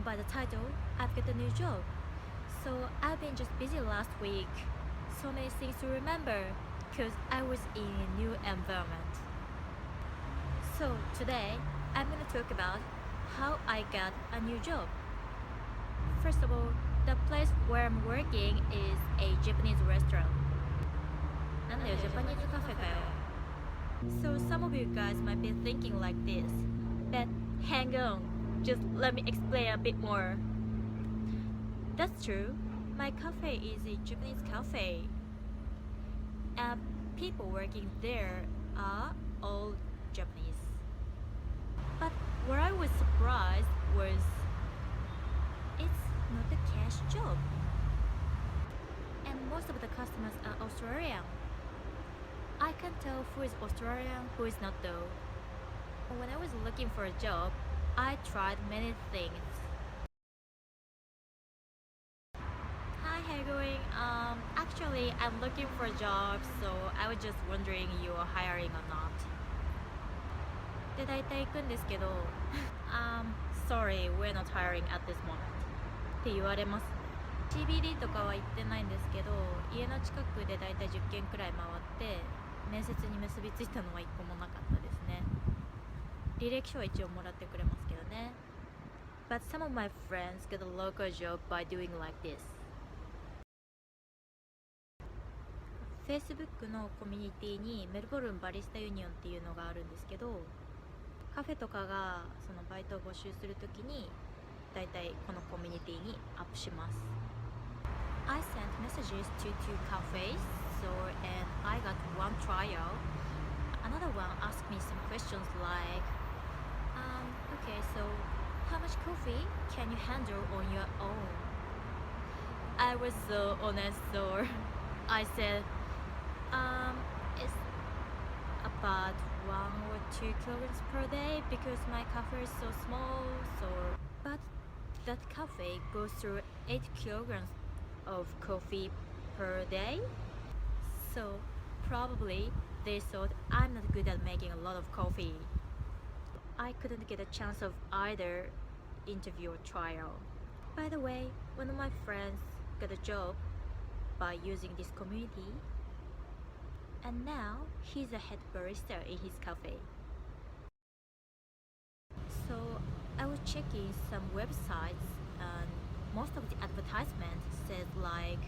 know by the title, I've got a new job. So I've been just busy last week. So many things to remember because I was in a new environment. So today I'm gonna talk about how I got a new job. First of all, the place where I'm working is a Japanese restaurant. なんだよ、ジャパニーズカフェかよ。So some of you guys might be thinking like this, but hang on, just let me explain a bit more. That's true, my cafe is a Japanese cafe, and people working there are all Japanese. But what I was surprised was it's not a cash job, and most of the customers are Australian. I can't tell who is Australian, who is not though. When I was looking for a job, I tried many things. Hi, how you going? Actually, I'm looking for a job, so I was just wondering you are hiring or not. で、大体行くんですけど、sorry, we're not hiring at this moment. って言われます。CBD とかは行ってないんですけど、家の近くで大体10件くらい回って面接に結びついたのは1個もなかったですね。履歴書は一応もらってくれますけどね。But some of my friends get a local job by doing like this. Facebook のコミュニティにメルボルンバリスタユニオンっていうのがあるんですけど、カフェとかがそのバイトを募集するときにだいたいこのコミュニティにアップします。I sent messages to two cafes, and I got one trial. Another one asked me some questions like, okay, so how much coffee can you handle on your own? I was so honest, so I said, it's about 1 or 2 kilograms per day because my cafe is so small, but that cafe goes through 8 kilograms of coffee per day, so probably they thought I'm not good at making a lot of coffee. I couldn't get a chance of either interview or trial. By the way, one of my friends got a job by using this community, and now he's a head barista in his cafe. So I was checking some websites, and most of the advertisements said like,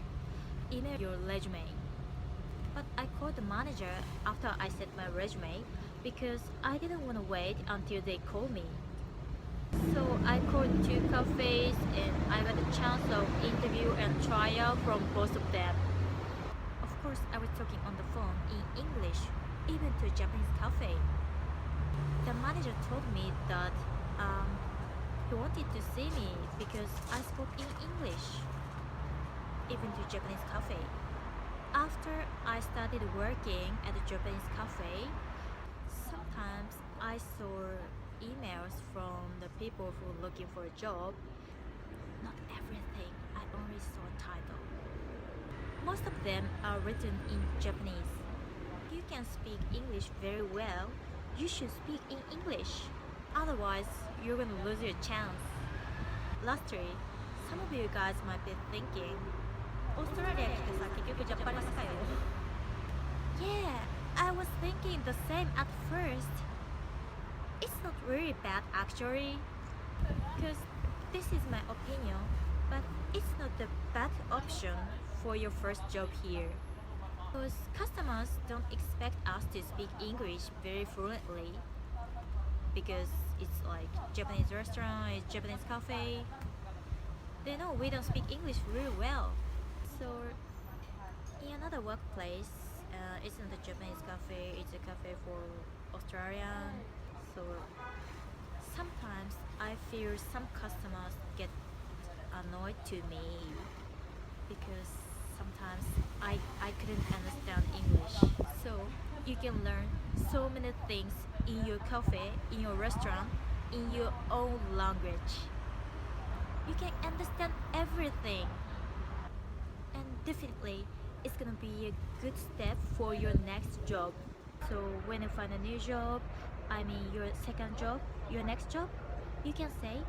email your resume. But I called the manager after I sent my resume because I didn't want to wait until they called me. So I called 2 cafes and I got a chance of interview and trial from both of them. Of course, I was talking on the phone in English, even to a Japanese cafe. The manager told me that he wanted to see me because I spoke in English, even to a Japanese cafe. After I started working at a Japanese cafe, sometimes I saw emails from the people who were looking for a job. Not everything, I only saw a title. Most of them are written in Japanese. If you can speak English very well, you should speak in English. Otherwise, you're gonna lose your chance. Lastly, some of you guys might be thinking, オーストラリア来てさ、結局ジャパニーズかよ。Yeah, I was thinking the same at first. It's not really bad actually, because this is my opinion, but it's not the bad option for your first job here. Because customers don't expect us to speak English very fluently, because it's like Japanese restaurant, it's Japanese cafe. They know we don't speak English really well. So in another workplace, it's not a Japanese cafe, it's a cafe for Australian. So sometimes I feel some customers get annoyed to me because sometimes I couldn't understand English. So you can learn so many things in your cafe, in your restaurant, in your own language. You can understand everything. And definitely, it's gonna be a good step for your next job. So when you find a new job, I mean your second job, your next job, you can say,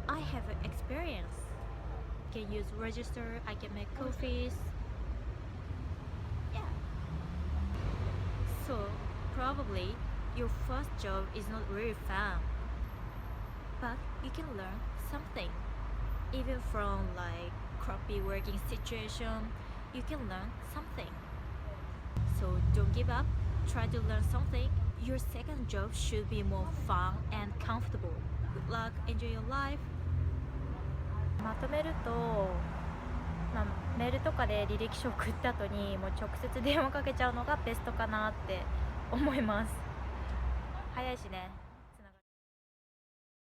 I have experience. Can use register, I can make coffees. Yeah. So probably your first job is not really fun. But you can learn something. Even from like crappy working situation, you can learn something. So don't give up. Try to learn something. Your second job should be more fun and comfortable. Good luck. Enjoy your life. まとめると、メールとかで履歴書を送った後にもう直接電話かけちゃうのがベストかなって思います。早いしね。